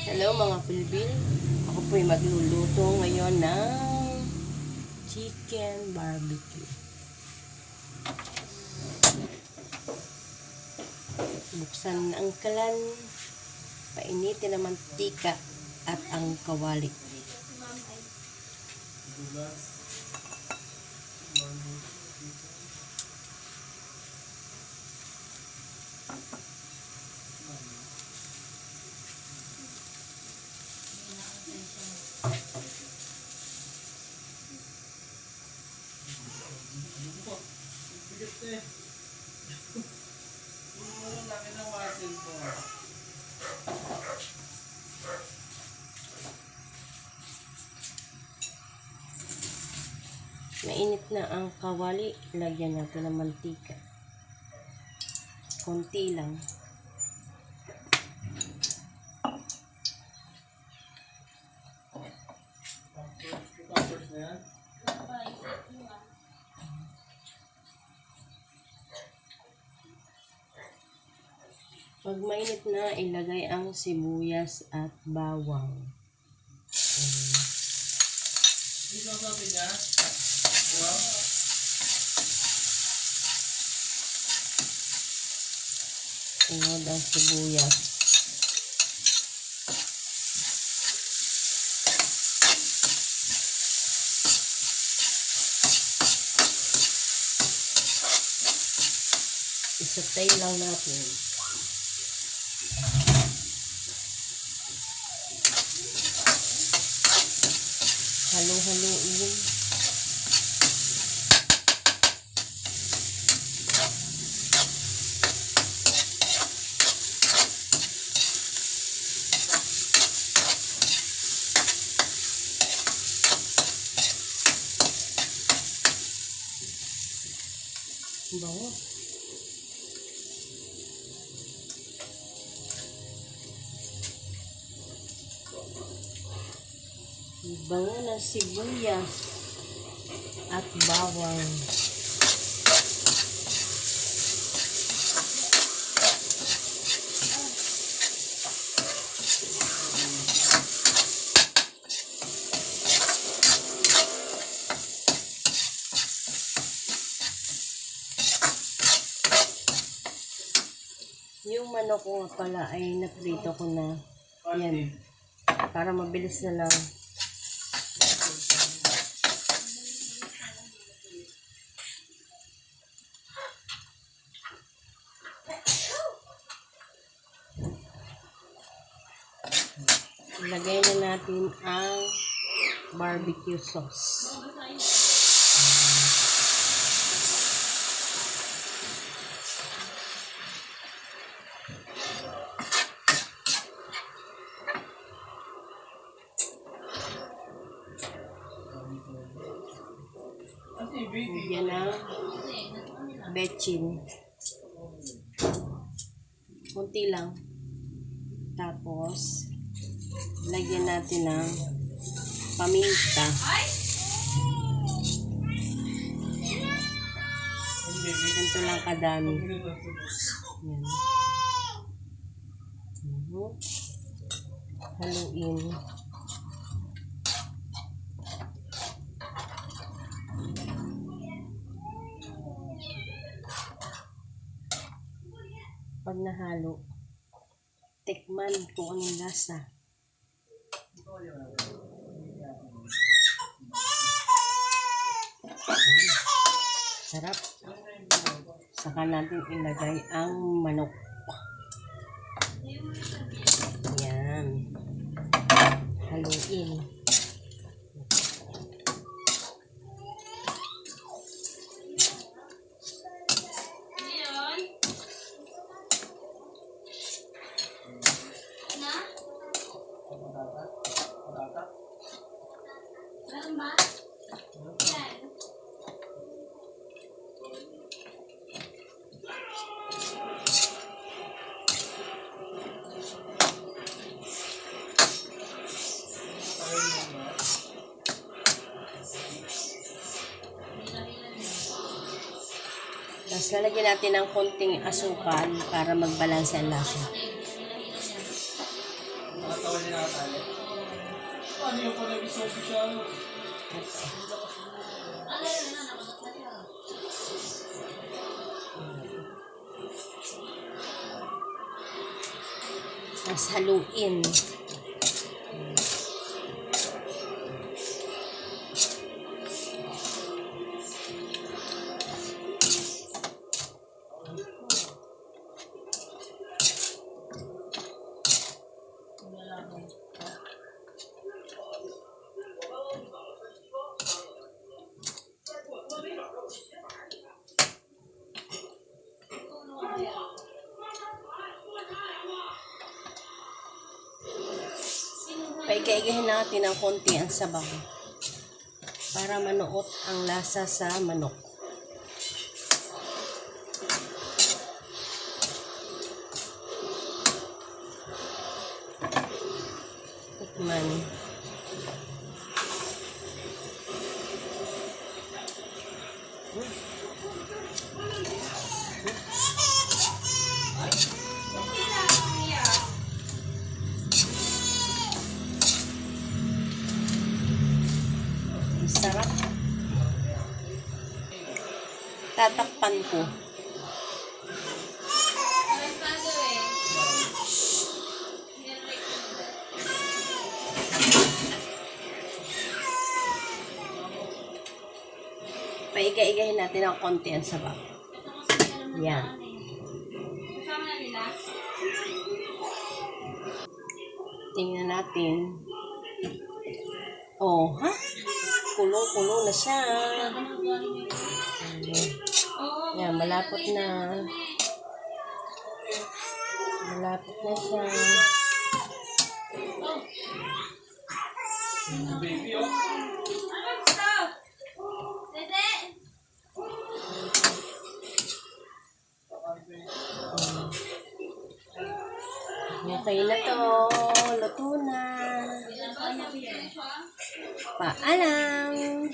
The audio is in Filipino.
Hello mga pilbil, ako po'y magluluto ngayon ng chicken barbecue. Buksan ang kalan, painitin ang mantika at ang kawali. Mainit na ang kawali, lagyan natin ng mantika. Konti lang. Pag mainit na, ilagay ang sibuyas at bawang. Sunod ang sibuyas. Isatay lang natin. Halo-haloin. Bango. Bango ng sibuyas at bawang. Yung manok ko nga pala ay naprito ko na. Yan. Para mabilis na lang. Ilagay na natin ang barbecue sauce. Lagyan ng bechin. Kunti lang. Tapos, lagyan natin ng paminta. Ganito lang kadami. Yan. Haluin. Pag nahalo, tikman kung anong lasa. Sarap. Saka natin ilagay ang manok. Yan. Haluin. Tapos lalagyan natin ng konting asukal para magbalanse ang lasa. Tapos haluin. Paigay-igahin natin ng konti ang sabaw para manuot ang lasa sa manok. Tikman. Sarap. Tatakpan ko. Paiga-igahin natin ng konti ang sabaw. Yan. Tingnan natin. Oh, ha? Kulong-kulong na siya. Yan, malapot na. Malapot na siya. Baby, oh. Okay na to. Luto na. Paalam.